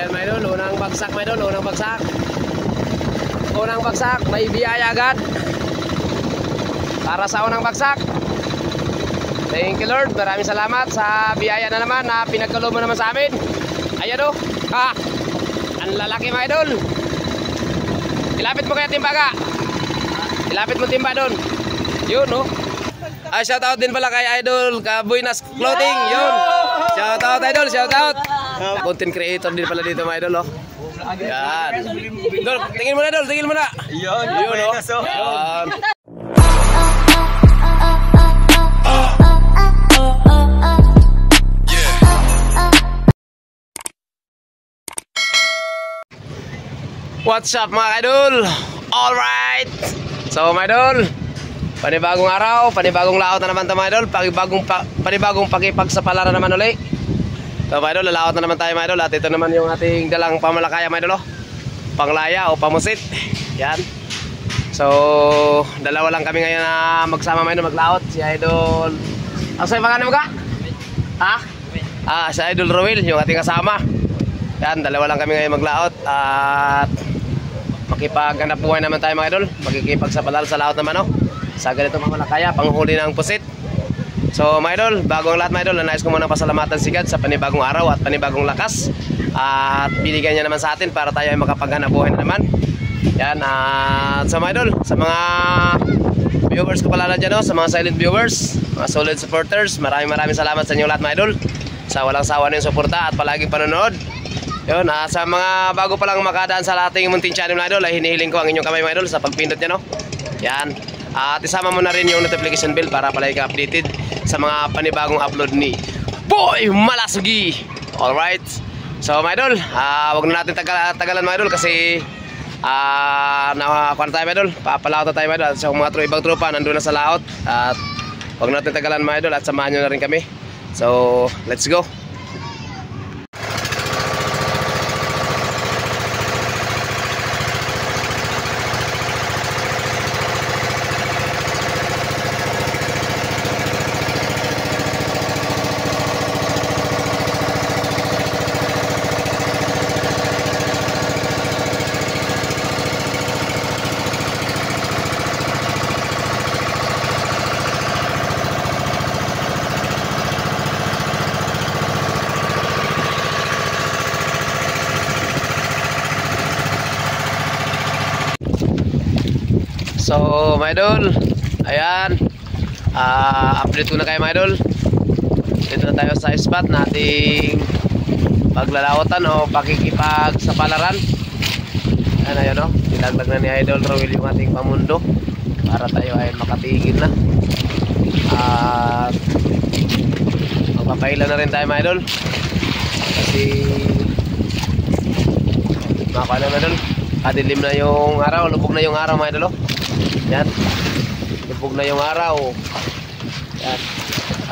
Ayan mga idol, unang bagsak mga idol, unang bagsak. Unang bagsak, may biyaya agad. Para sa unang bagsak. Thank you Lord, maraming salamat sa biyaya na naman na pinagkaloob mo naman sa amin. Ayan o, ang lalaki mga idol. Ilapit mo kaya timbaga. Ilapit mo timba doon. Yun o. Shoutout din pala kay Idol Kabuinas Clothing. Yun. Shoutout Idol, shoutout. Content creator din pala dito mga idol, oh. Yan. Dol, tingin mo na Dol, tingin mo na. Yun, oh. Yan. What's up mga idol? Alright. So mga idol, panibagong araw, panibagong laot na naman ito mga idol. Panibagong pakipagsapalaran naman ulit. So mga idol, lalaot na naman tayo mga idol. At ito naman yung ating dalang pamalakaya mga idol, oh. Panglaya o pamusit. Yan. So dalawa lang kami ngayon na magsama mga idol, maglaot. Si idol, ang sa'yo pangalan mo ka? Ha? Si idol Roel, yung ating kasama. Yan, dalawa lang kami ngayon maglaot. At makipaghanap buhay naman tayo mga idol. Magkikipagsapalal sa laot naman, oh. Sa ganito mamalakaya, panghuli ng pusit. So mga idol, bago ang lahat mga idol, nais ko muna pasalamatan si God sa panibagong araw at panibagong lakas. At binigyan niya naman sa atin para tayo ay makapaghanap buhay na naman. Yan, at sa mga idol, sa mga viewers ko pala na dyan, oh, sa mga silent viewers, mga solid supporters, maraming salamat sa inyo lahat mga idol. Sa walang sawa ng suporta at palaging panonood. Yun, sa mga bago pa lang makadaan sa ating munting channel mga idol, ay hinihiling ko ang inyong kamay mga idol sa pagpindot niya, no? Yan. At isama mo na rin yung notification bell para palagi ka updated sa mga panibagong upload ni Boy Malasugi. Alright. So mga idol, wag na natin tagalan mga idol kasi nakakuha na tayo mga idol. Papalaot na tayo mga idol. So mga ibang tropa nandun na sa laot. At wag na natin tagalan mga idol at samahan nyo na rin kami. So let's go. So mga idol, ayan, update ko na kayo mga idol. Dito na tayo sa spot nating paglalawatan o pakikipagsapalaran. Ayan o, nilaglag na ni Idol Roel yung ating pamundo para tayo ay makatigil na. At magpapailan na rin tayo mga idol kasi makakuha na mga idol, kadilim na yung araw, lubog na yung araw mga idol, oh. Yan, lubog na yung araw. Yan.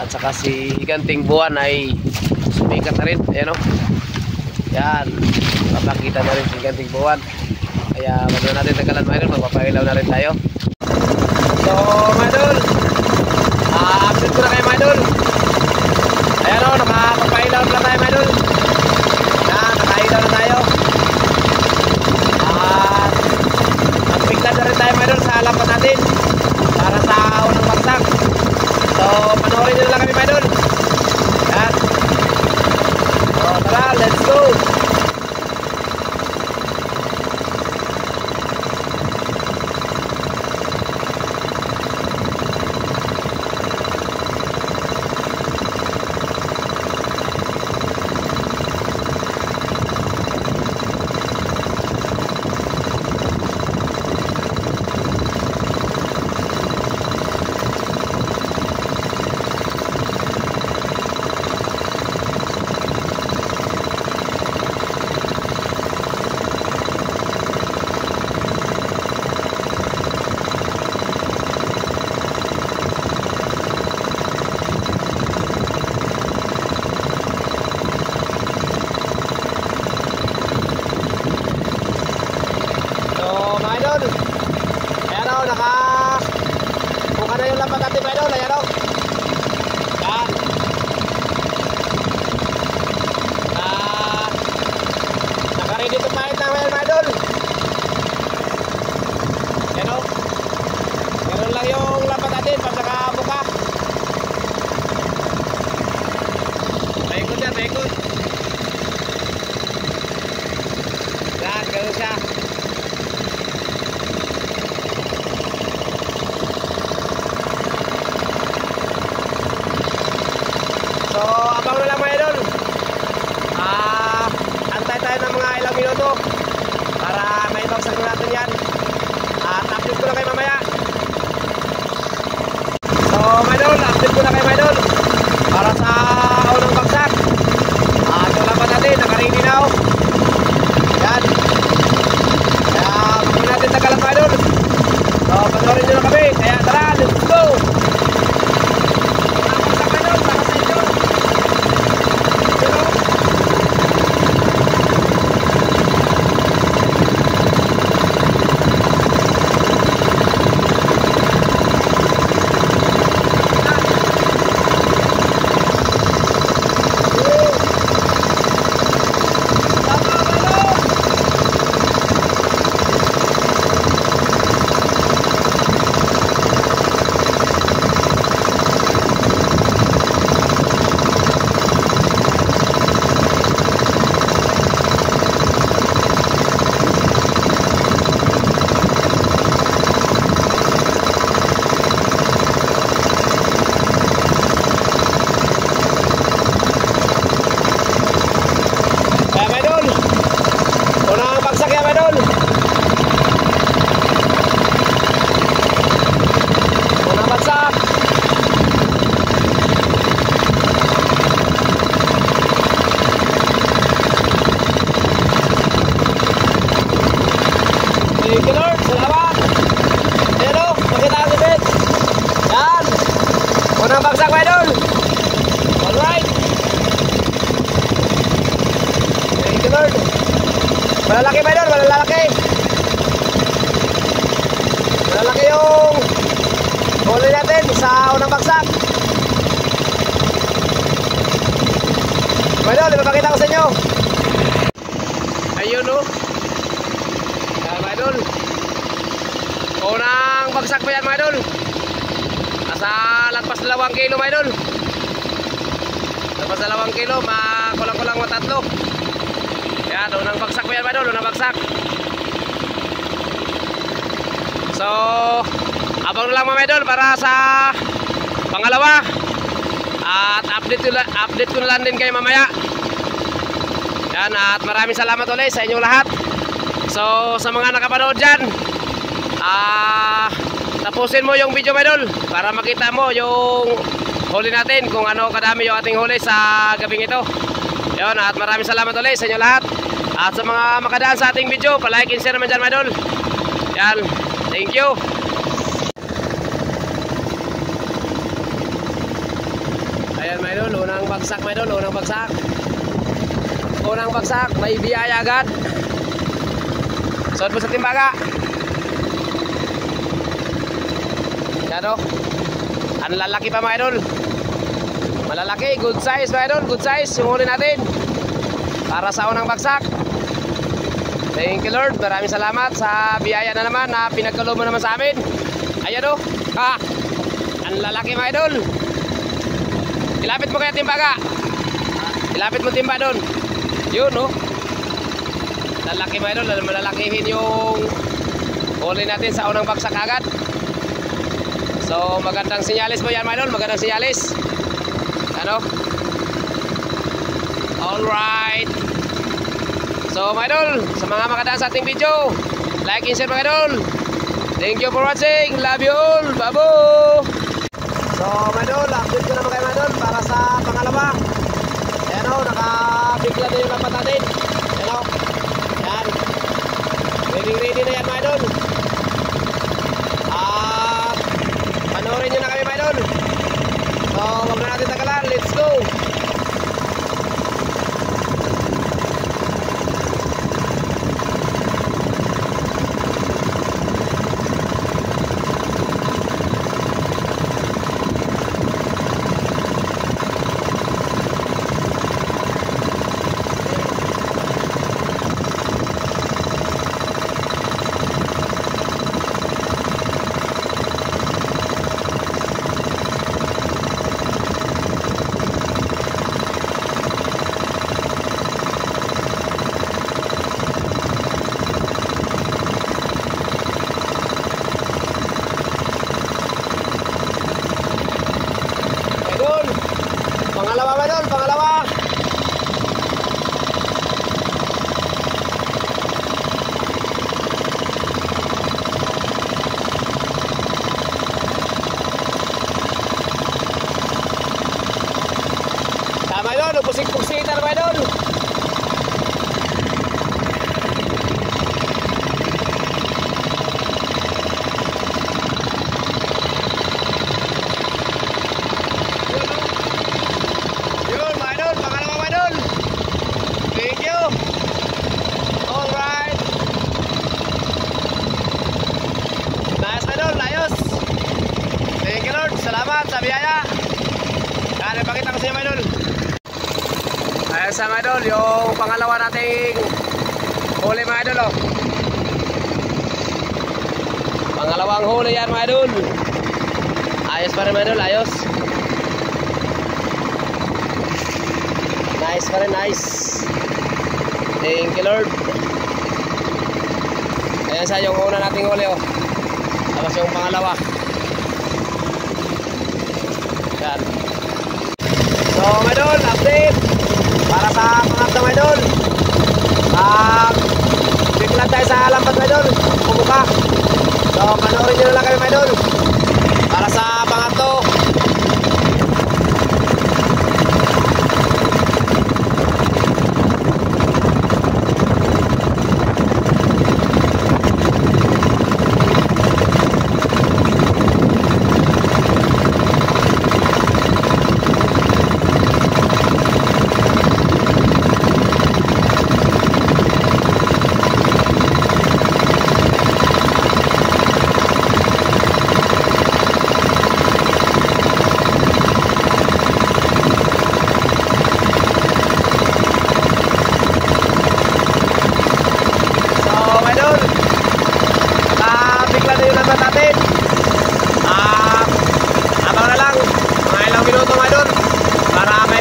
At saka si higanting buwan ay sumikat na rin. Ayan, o. Yan, papakita na rin si higanting buwan. Kaya wag na natin tagalan mga idol, magpapailaw na rin tayo. So mga idol, update ko na kayo mga idol. Ayan o, nakapapailaw na tayo mga idol. Yan, nakailaw na tayo. Magpigla na rin tayo mga idol sa halapan natin para sa unang bagsak. So panoorin nyo lang kami mga idol. Yan. So tara, let's go. So, abang na lang mga idol. Antay tayo ng mga ilang minuto para may bagsak na natin yan. At update ko na kayo mamaya. So, mga idol, update ko na kayo mga idol para sa unang bagsak. Ito lang ba natin, nakaready na ako. Yan. Kaya, huwag natin tagalan mga idol. So, panoorin nyo na kami. Kaya tara, let's go! Thank you Lord, salamat. Hello, pakita ang libid. Yan. Unang bagsak mga idol. Alright. Thank you Lord. Malalaki mga idol, malalaki. Malalaki yung huli natin sa unang bagsak. Mga idol, ipapakita ko sa inyo. Ayun o. Mga idol, unang bagsak pa yan mga idol. Nasa lagpas 2 kilo mga idol. Lagpas 2 kilo, kulang-kulang matatlo. Yan, unang bagsak pa yan mga idol, unang bagsak. So, abang na lang mga idol para sa pangalawa. At update ko na lang din kayo mamaya. Yan, at maraming salamat ulit sa inyong lahat. So, sa mga nakapanood dyan, tapusin mo yung video mga idol para makita mo yung huli natin, kung ano kadami yung ating huli sa gabing ito. Yun, at maraming salamat ulit sa inyo lahat. At sa mga makadaan sa ating video, palike and share naman dyan mga idol. Yan, thank you. Ayan mga idol, unang bagsak mga idol, unang bagsak. Unang bagsak, may biyaya agad. Suot mo sa timbaga. Yan o. Ang lalaki pa mga idol. Malalaki, good size mga idol. Good size yung huli natin para sa unang bagsak. Thank you Lord. Maraming salamat sa biyaya na naman na pinagkaloob mo naman sa amin. Ayan o. Ang lalaki mga idol. Ilapit mo kaya timbaga. Ilapit mo timba doon. Yun o. Lalaki mga idol, malalakihin yung huli natin sa unang bagsak agad. So magandang sinyalis po yan mga idol, magandang sinyalis. Ano? Alright. So mga idol, sa mga makadaan sa ating video, like and share mga idol. Thank you for watching, love you all, babo. So mga idol, update ko naman kayo mga idol para sa pangalawa. Ayan o, nakabigla na yung lambat natin. Ayan o. Ready na yan mga idol. At panoorin nyo na kami mga idol. So wag na natin tagalan, let's go. Pangalawa mga idol, pangalawa. Tama idol, pusing-pusing na mga idol. Sa biyaya. Kaya pakita ko sa inyo mga idol. Ayan sa mga idol, yung pangalawa nating huli mga idol oh. Pangalawang huli yan mga idol. Ayos pa rin mga idol, ayos. Nice pa rin, nice. Thank you Lord. Ayan sa yung una nating huli oh. Tapos yung pangalawa. Yan. So mga idol, update para sa pangatlo mga idol. Biglan tayo sa lambat mga idol, pumuka. So panoorin nyo na lang kami mga idol para sa pangatlo.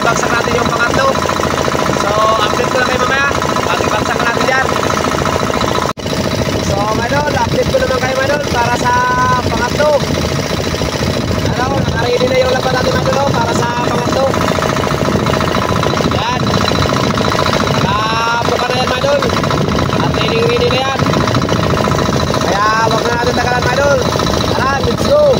Bagsak natin yung pangatlo. So update ko na kayo mamaya pag ibagsak natin dyan. So mga idol, update ko naman kayo mga idol para sa pangatlo. Ano, nakaready na yung laban natin mga idol para sa pangatlo. Yan. Nakabuka na yan mga idol. At ready na yan. Kaya wag na natin tagalan mga idol. Tara, let's go.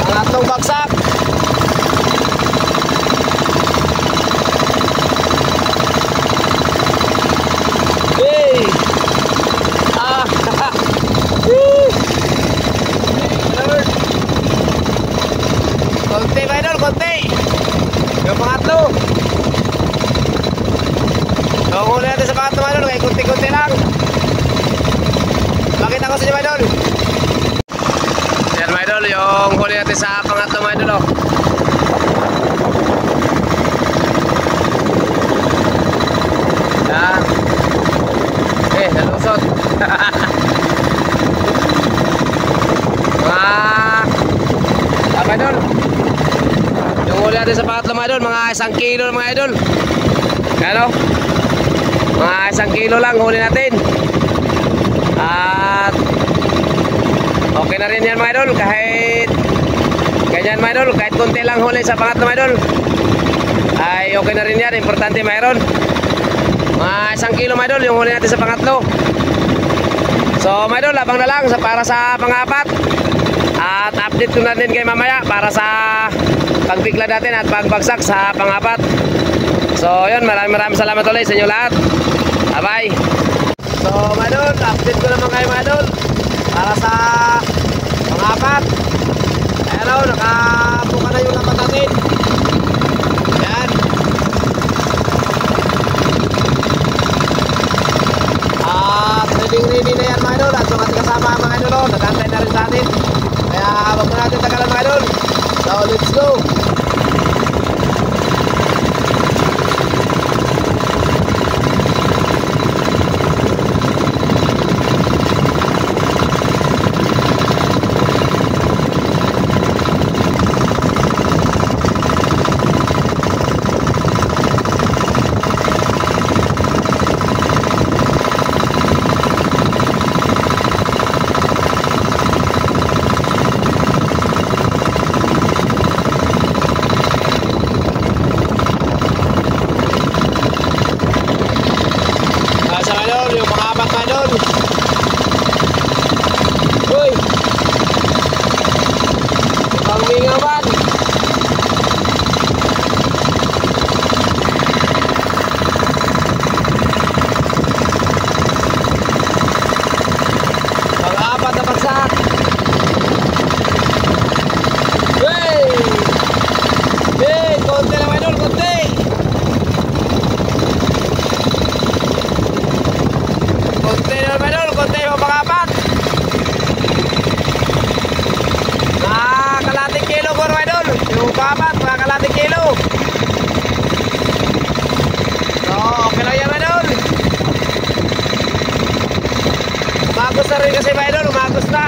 Pangatlong bagsak. Hey! Konti ba idol, konti. Yung pangatlo. So, huli natin sa pangatlo idol, kaya konti-konti lang. Pakita ko sa inyo idol. Yan mga idol, yung huli natin sa pangatlo mga idol oh. Yan. Nalusot. Mga idol, yung huli natin sa pangatlo mga idol, mga 1 kilo mga idol. Ano? Mga 1 kilo lang huli natin. At okay na rin yan mga idol, kahit ganyan mga idol, kahit konti lang huli sa pangatlo mga idol, ay okay na rin yan, importante mayroon. Mga 1 kilo mga idol yung huli natin sa pangatlo. So mga idol, abang na lang para sa pangapat. At update ko na din kayo mamaya para sa pagbigla natin at pagbagsak sa pangapat. So yun, maraming salamat ulit sa inyo lahat. Bye bye. So mga idol, update ko naman kayo mga idol para sa pangapat. Ayan o, nakabuka na yung lapat natin. Ayan. At ready na yan mga idol. At yung ating kasama mga idol, nagantay na rin sa atin. Kaya wag na natin tagalan mga idol. So let's go. agos na rin kasi mga idol, umagos na.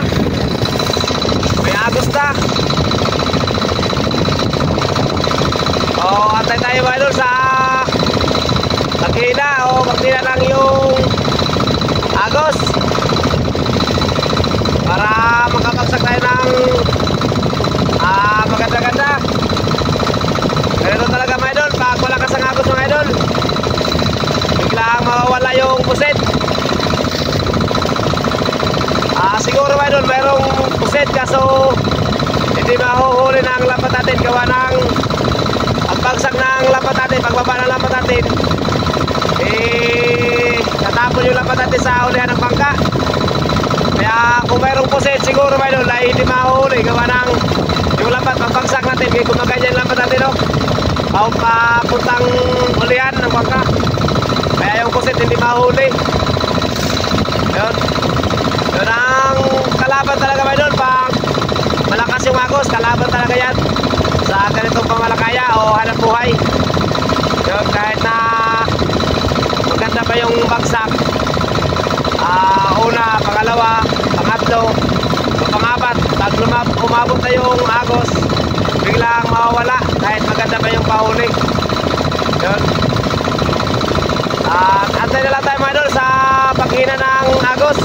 May agos na. Antay tayo mga idol sa maghina o magtina lang yung agos para makabagsak tayo ng maganda-ganda. Ganito talaga mga idol, pag malakas ang agos mga idol, biglang mawawala yung puset. Siguro mga idol mayroong puset kaso hindi mahuhuli ng lambat natin gawa ng pagbagsak ng lambat natin, pagbaba ng lambat natin, tatapon yung lambat natin sa ulihan ng bangka. Kaya kung mayroong puset siguro mga idol ay hindi mahuhuli gawa ng yung lambat pagbagsak natin, kaya kung maganyan yung lambat natin papuntang ulihan ng bangka, kaya yung puset hindi mahuli. Yun ang kalaban talaga mga idol pag malakas yung agos, kalaban talaga yan sa ganitong pamalakaya o hanap buhay. Yun, kahit na maganda pa yung bagsak, una, pangalawa, pangatlo, pangapat, pag umabot na yung agos, biglang mawawala kahit maganda pa yung pahuli. Yun. At antay na lang tayo mga idol sa paghina ng agos.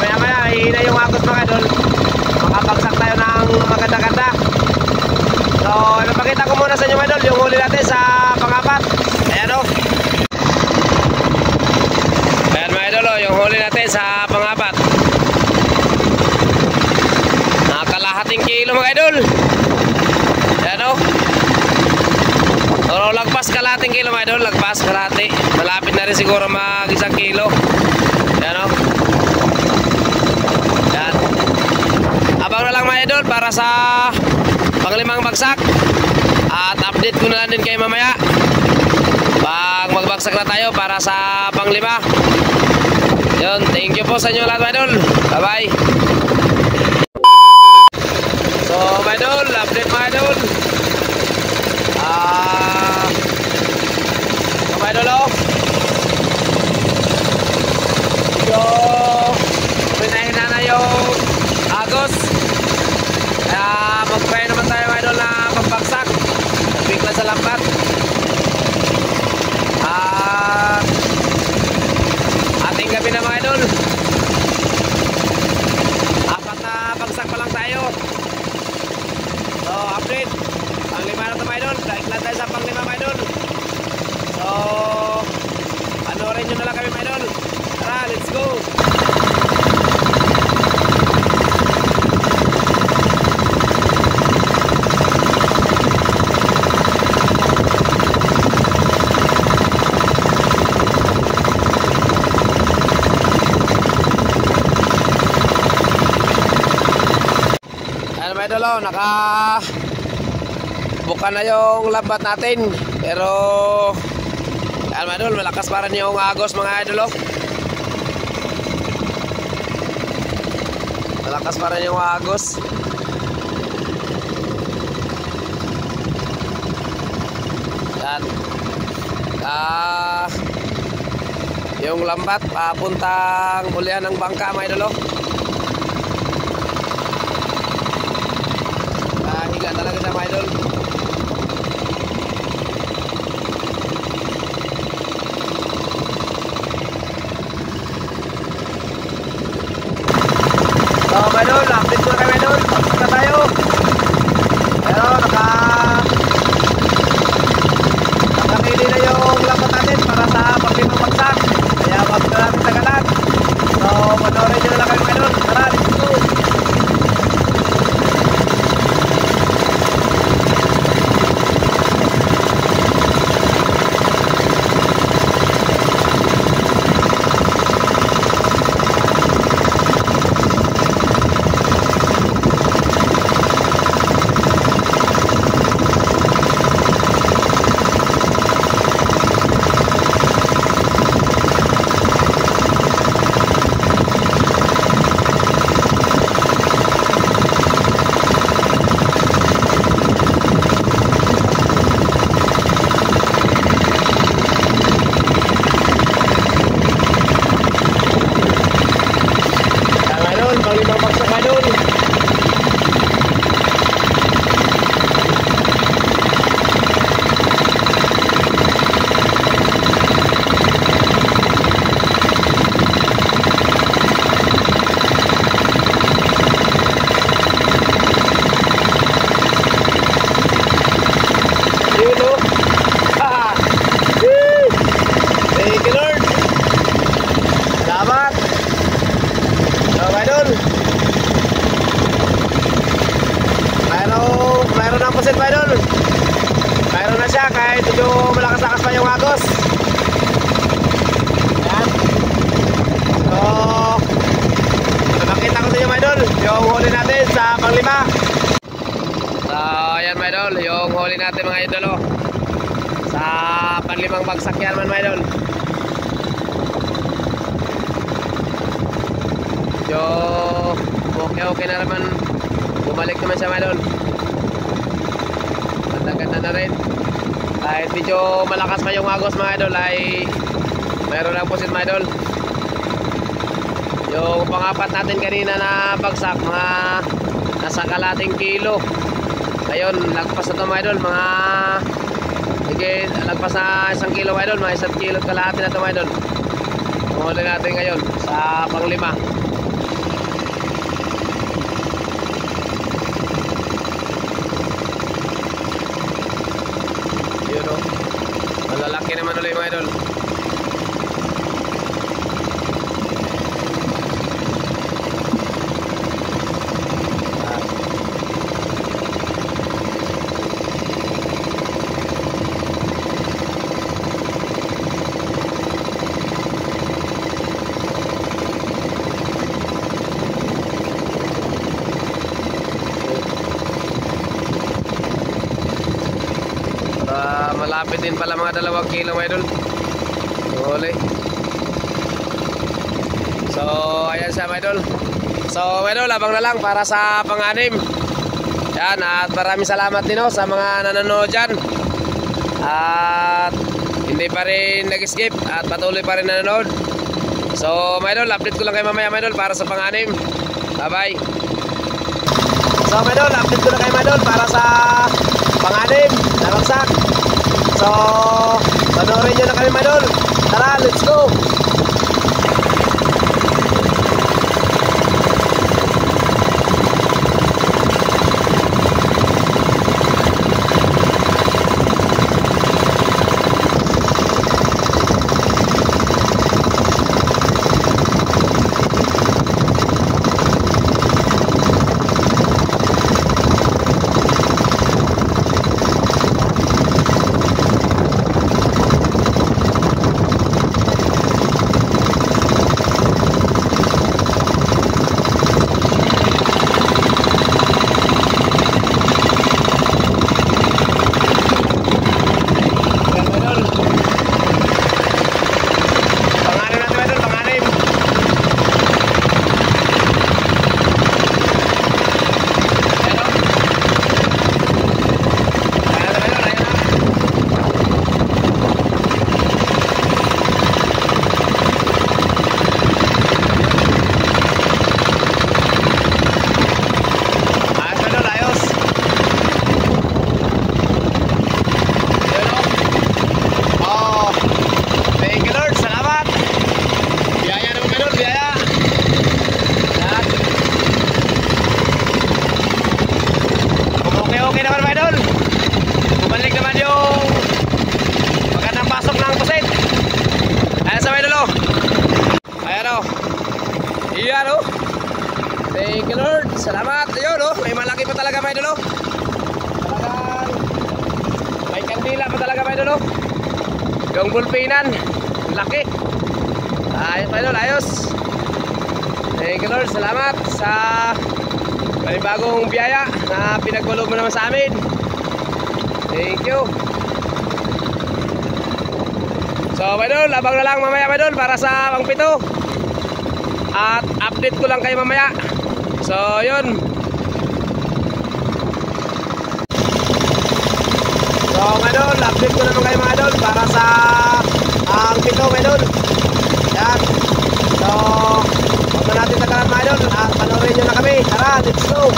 Maya maya hihina yung agos mga idol, makabagsak tayo ng maganda-ganda. So napakita ko muna sa inyo mga idol yung huli natin sa pangapat. Ayan o. Ayan mga idol o, yung huli natin sa pangapat, nakakalahating kilo mga idol. Ayan o. So, lagpas kalahating kilo mga idol, lagpas kalahati. Malapit na rin siguro mag 1 kilo. Yan o. Yan. Abang na lang mga idol para sa panglimang bagsak. At update ko na lang din kayo mamaya pag magbagsak na tayo para sa panglima. Yun, thank you po sa inyo lahat mga idol. Bye bye. So mga idol, update mga idol. Mga idol o, so pinahin na yung agos. Kaya magpahin naman tayo mga idol na pagbagsak, bigla sa lambat. Ating gabi na mga idol, 4 na bagsak pa lang tayo. So update, panglima na ito mga idol, dahil lang tayo sa panglima mga idol. So panoorin nyo na lang kami mga idol. Tara, let's go. Ayan mga idol, buka na yung lambat natin, pero ayan mga idol, malakas pa rin yung agos mga idol. Malakas pa rin yung agos. Yan. Yung lambat papuntang ulihan ng bangka mga idol. Higa talaga siya mga idol. So mga idol, update ko na kami idol. Tapos na tayo. Pero nakapili na yung lambat natin para sa paglimang bagsak. Kaya wag na natin tagalan. So panoorin nyo na lang kami idol. Tara, let's go. idol, yung huli natin mga idol oh. Sa panlimang bagsak yan man mga idol. So okay na naman. Bumalik naman siya mga idol. Ganda na rin. Kahit medyo malakas pa yung agos mga idol ay mayroon lang pusit mga idol. Yung pangapat natin kanina na bagsak, mga nasa kalating kilo. Ngayon, lagpas na ito mga idol, mga higit, lagpas na 1 kilo mga idol, mga 1 kilo at kalahati na ito mga idol. Mahuli natin ngayon sa panglima. Yun o, malalaki naman ulit mga idol. Malapit din pala mga 2 kilo mga idol. Huli. So ayan siya mga idol. So mga idol, abang na lang para sa pang-anim. Yan, at maraming salamat din sa mga nanonood dyan. At hindi pa rin nag-skip at patuloy pa rin nanonood. So mga idol, update ko lang kayo mamaya mga idol para sa pang-anim. Bye bye. So mga idol, update ko lang kayo mga idol para sa pang-anim na bagsak. So, panoorin nyo na kami mga idol. Tara, let's go! Iyan o. Thank you Lord. Salamat. Ayun o. May malaki pa talaga may idol o. Talagang may kandila pa talaga may idol o. Yung bulpinan. Laki. Ayos may idol. Ayos. Thank you Lord. Salamat sa panibagong biyaya na pinagkulob mo naman sa amin. Thank you. So may idol, abang na lang mamaya may idol para sa pang-7. At update ko lang kayo mamaya. So yun. So mga idol, update ko naman kayo mga idol para sa pang-7 mga idol. Yan. So huwag na natin takalan mga idol. At panoorin nyo na kami. Tara, let's go.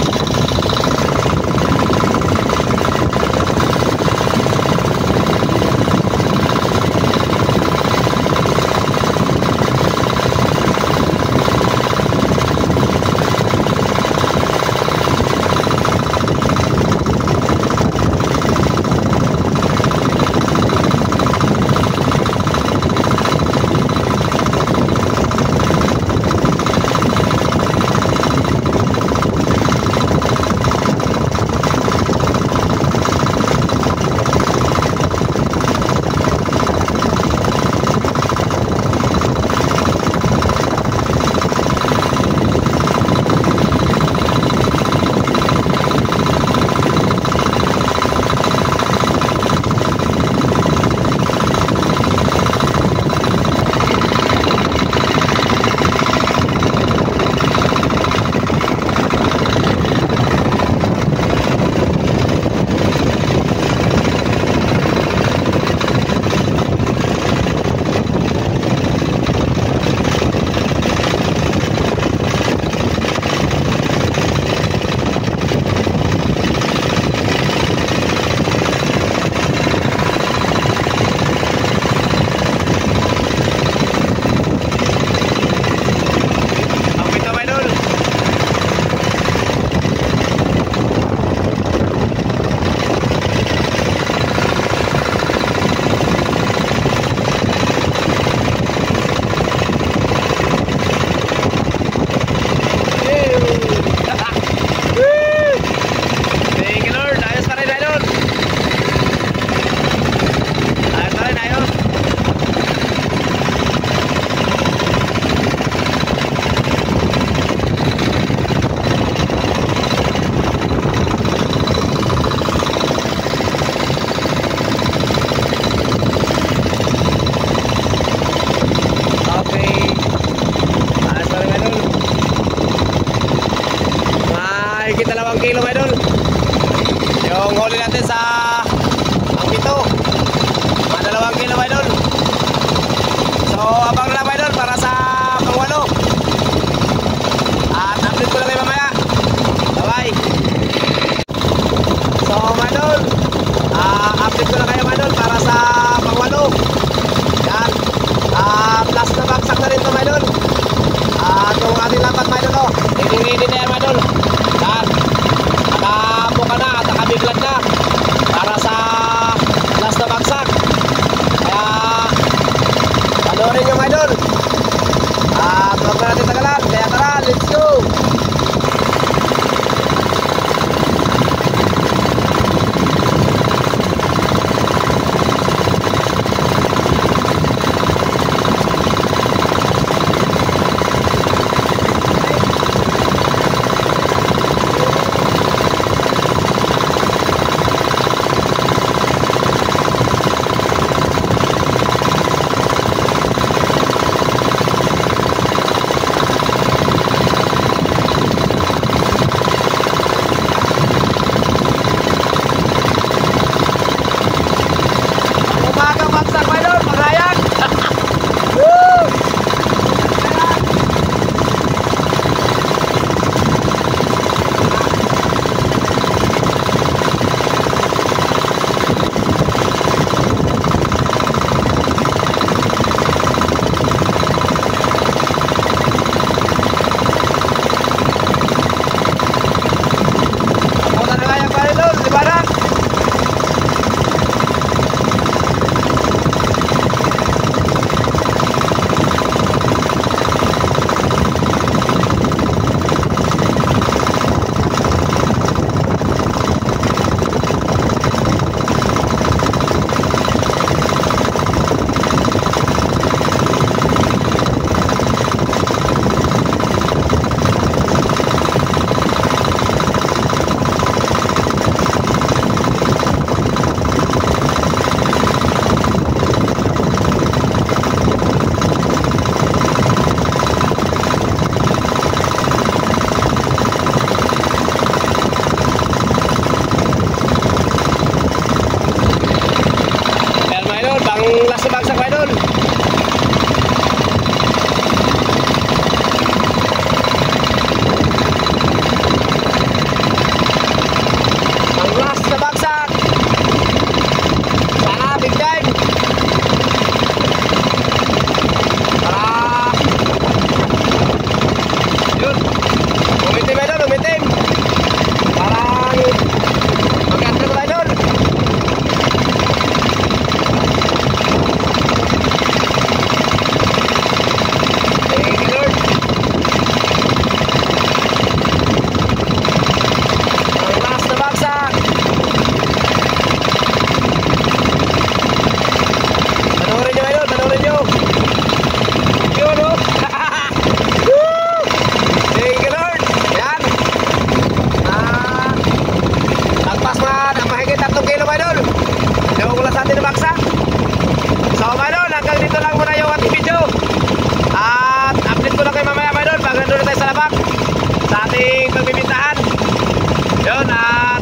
Yun, at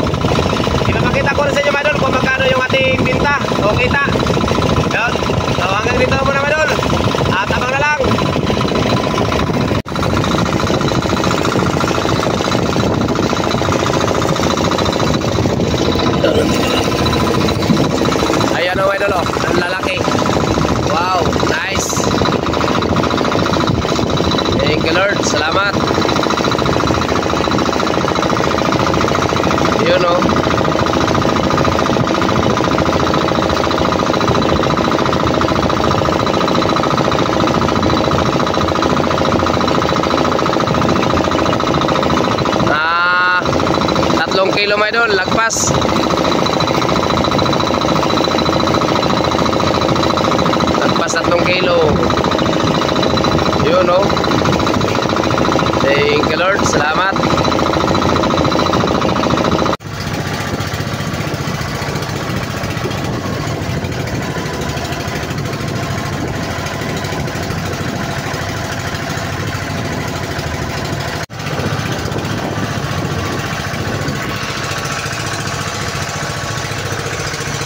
ipapakita ko rin sa inyo mga idol kung magkano yung ating binta o kita. Yun, so hanggang dito muna mga idol, at abang na lang. Ayan o mga idol, ang lalaki. Wow, nice. Thank you Lord, salamat. Yun o. Tatlong kilo mga idol, lagpas. Lagpas 3 kilo. Yun o. Thank you Lord, salamat.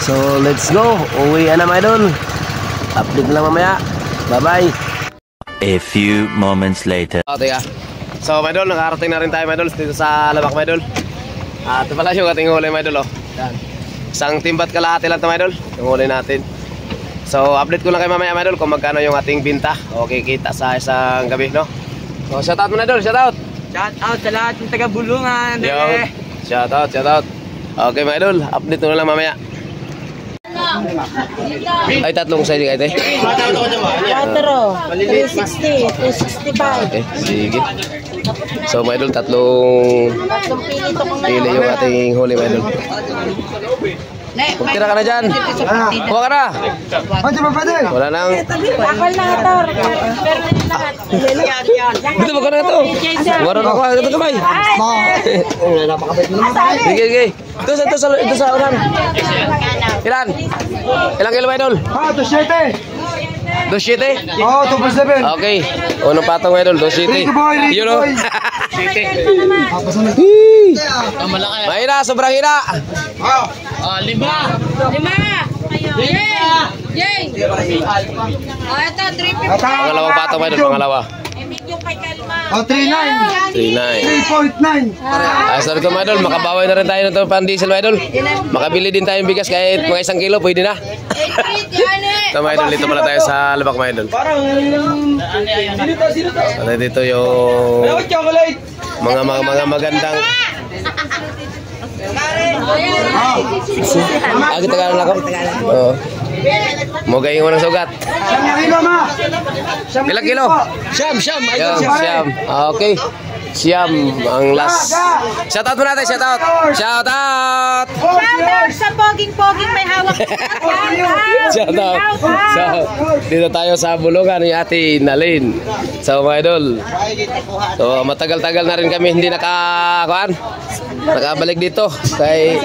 So let's go, uwi na mga idol. Update lang mamaya. Bye bye. A few moments later. Okay, so mga idol, nakarating na rin tayo mga idol dito sa Labak mga idol. Ito pala yung ating huli mga idol. Yan. Isang timbat kalahati lang ito mga idol, yung huli natin. So update ko lang kayo mamaya mga idol kung magkano yung ating binta. Okay, kita sa isang gabi, no? So shoutout mga idol, shoutout. Shoutout sa lahat ng taga-Bulungan. Yo, shoutout. Okay mga idol, update ko na lang mamaya. Ay, tatlong size kayo, te? 4, 360, 265. Okay, sige. So, mga idol, tatlong pili yung ating huli, mga idol. Tira ka na dyan. Huwag ka na. Wala nang. Akal na ito. Dito, wag ka na ito. Waran ako. Ito kamay. Sige. Ito sa ulan. Ilan? Ilang kilo, mga idol? 2.7? Oo, 2.7. Okay. Unang patong, mga idol. 2.7. Yun o. Mahina, sobrang hina. Lima. Yay! Oh, ito, 350. Pangalawang patong, mga idol. Pangalawa. Yung kay Kalma. Oh, 3.9. 3.9. 3.9. Ay, sorry ko, mga idol. Makabaway na rin tayo ng pan-diesel, mga idol. Makabili din tayong bigas kahit mga 1 kilo, pwede na. So, mga idol, dito pala tayo sa Labak, mga idol. So, dito yung mga magandang. Kita ka ako? Oo. Moga yung unang sugat. 1 kilo, ma. Ilang kilo? Siyam. Siyam. Okay. Siyam ang last. Shoutout mo natin, shoutout. Shoutout Sa poging-poging may hawak. Shoutout. So, dito tayo sa Bulungan ni Ate Nalin. So, mga idol. So, matagal-tagal na rin kami hindi nakabalik dito. Kay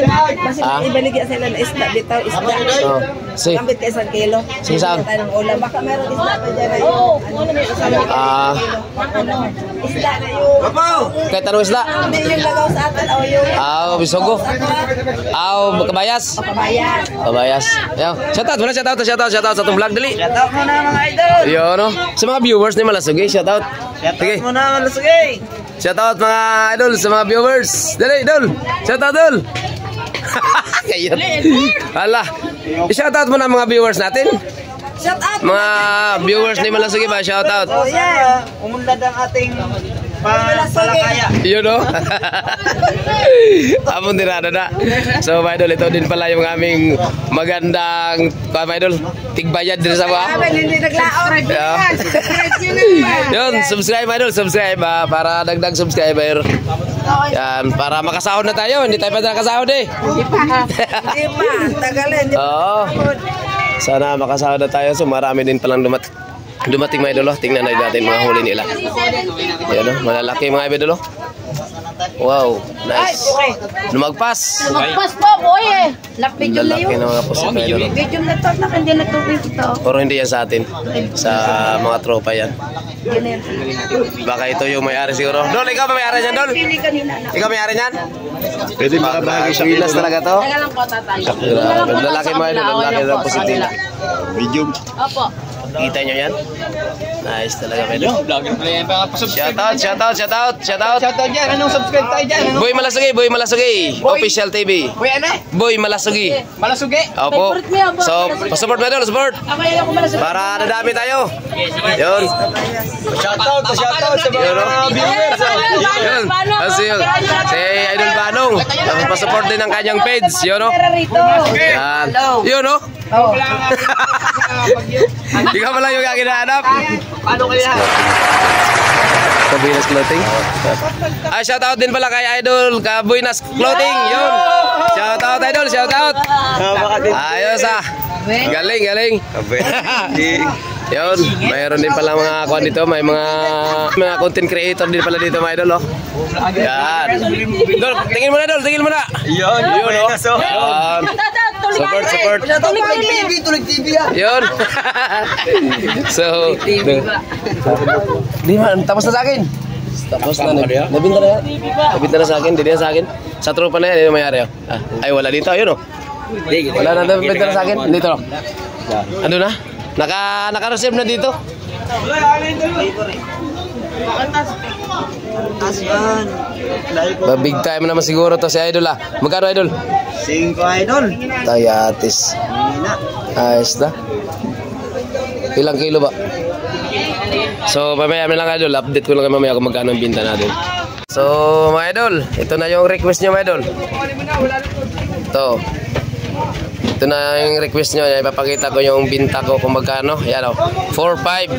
Ibalik sa ilan isda dito, isda. Si. Kambit ka 1 kilo. Si Sam. Tayo ng ulam. Baka meron isda pa dyan. Isda na yung... Kahit anong isda? Hindi yung lagaw sa atin o yung... Bisogo. Kabayas. Kabayas. Ayan. Shoutout sa itong vlog, dali. Shoutout mo na mga idol. Yun, no? Sa mga viewers ni Malasugi, shoutout. Sige. Shoutout mo na Malasugi. Shoutout mga idol sa mga viewers. Dali, idol. Shoutout, idol. Kayot. Hala. I-shoutout mo na mga viewers natin. Shoutout! Mga viewers ni Malasugi ba? Shoutout. Oh yeah. Umunlad ang ating palakaya. Yun, no? Amon dinada na. So, mga idol, ito din pala yung aming magandang, mga idol, tigbayad din sa mga. Hindi naglaot. Yun, subscribe, mga idol, subscribe para dagdag subscriber. Yan, para makasahod na tayo. Hindi tayo pa nakasahod eh. Hindi pa. Tagalin. Oo. Sana makasahod na tayo. So, marami din palang dumating mga idol. Tingnan natin mga huli nila. Ayan, malalaki mga idol. Wow, nice. Lumagpas. Magpas po, boy eh. Nag-video na Lalaki yun. ng mga puso kayo, idol. Video na to, hindi na tubig ito. Pero hindi yan sa atin. Sa mga tropa yan. Baka ito yung may-ari siguro. Dol, ikaw ba may-ari niyan, Dol? Pili kanina na. Ikaw may-ari niyan? Pwede makabahagi sa Pilas talaga to. Taga lang po, tatay. Grabe, lalaki mo, idol. Lalaki ng positive. medium. Opo. Kita nyo yan? Nice talaga, medyo. Shoutout, shoutout, shoutout, shoutout. Shoutout dyan. Anong subscribe tayo dyan? Boy Malasugi, Boy Malasugi. Official TV. Boy, ano? Boy Malasugi. Malasugi. Opo. So, pasupport na doon, support. Ako yun ako malasap. Para nadami tayo. Yun. Shoutout sa Yun, no? mga viewers. Yun. Kasi yun. Si Idol Banong. Tapos pasupport din ang kanyang page. Yun, no? Rito. Yan. Yun, no? Ikaw pala yung aking nahanap. Paano kaya? Kabuinas Clothing. Ay, shoutout din pala kay Idol Kabuinas Clothing. Yun. Shoutout, Idol. Shoutout. Ayos ah. Galing, galing. Yun. Mayroon din pala mga kuhan dito. May mga content creator din pala dito, mga Idol. Oh. Yan. Dol, tingin mo na, Dol. Tingin mo na. Yun. Yun, oh. Yan. Support, support. Tulig TV ah. Yun. So, di man, tapos na sa akin. Tapos na, nabinta na yan. Nabinta na sa akin, hindi na sa akin. Sa tropa na yan, hindi na mayari. Ay, wala dito, yun o. Wala na, nabinta na sa akin. Dito. Ano na? Naka-receive na dito. Asyan. Big time naman siguro to si Idol ah. Magkano, Idol? 5 idol. Tayatis. Hina. Ayos na. Ilang kilo ba? So, mamaya na lang, Idol. Update ko lang kayo mamaya kung magkano ang binta natin. So, mga Idol, ito na yung request nyo, mga Idol. Ito. Ito na yung request nyo. Ipapakita ko yung binta ko kung magkano. Yan o. 4.5.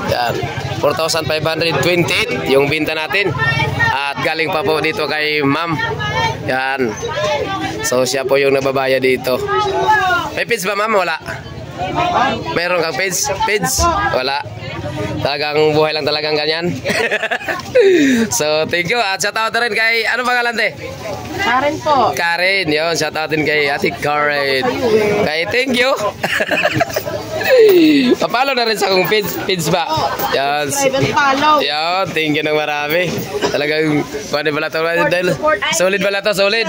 Yan. 4,528 yung binta natin. At galing pa po dito kay Ma'am. Yan. So, siya po yung nababaya dito. May page ba, Ma'am? Wala. Meron kang page? Page? Wala. Talagang buhay lang talagang ganyan. So, thank you. At shoutout na rin kay, ano pangalan, te? Karen po. Karen, yun. Shoutout din kay Ate Karen. Kay thank you. Papalo na rin sa akong page ba? Yan. Follow. Yan, thank you ng marami. Talagang, pwede pala ito. Solid pala ito, solid.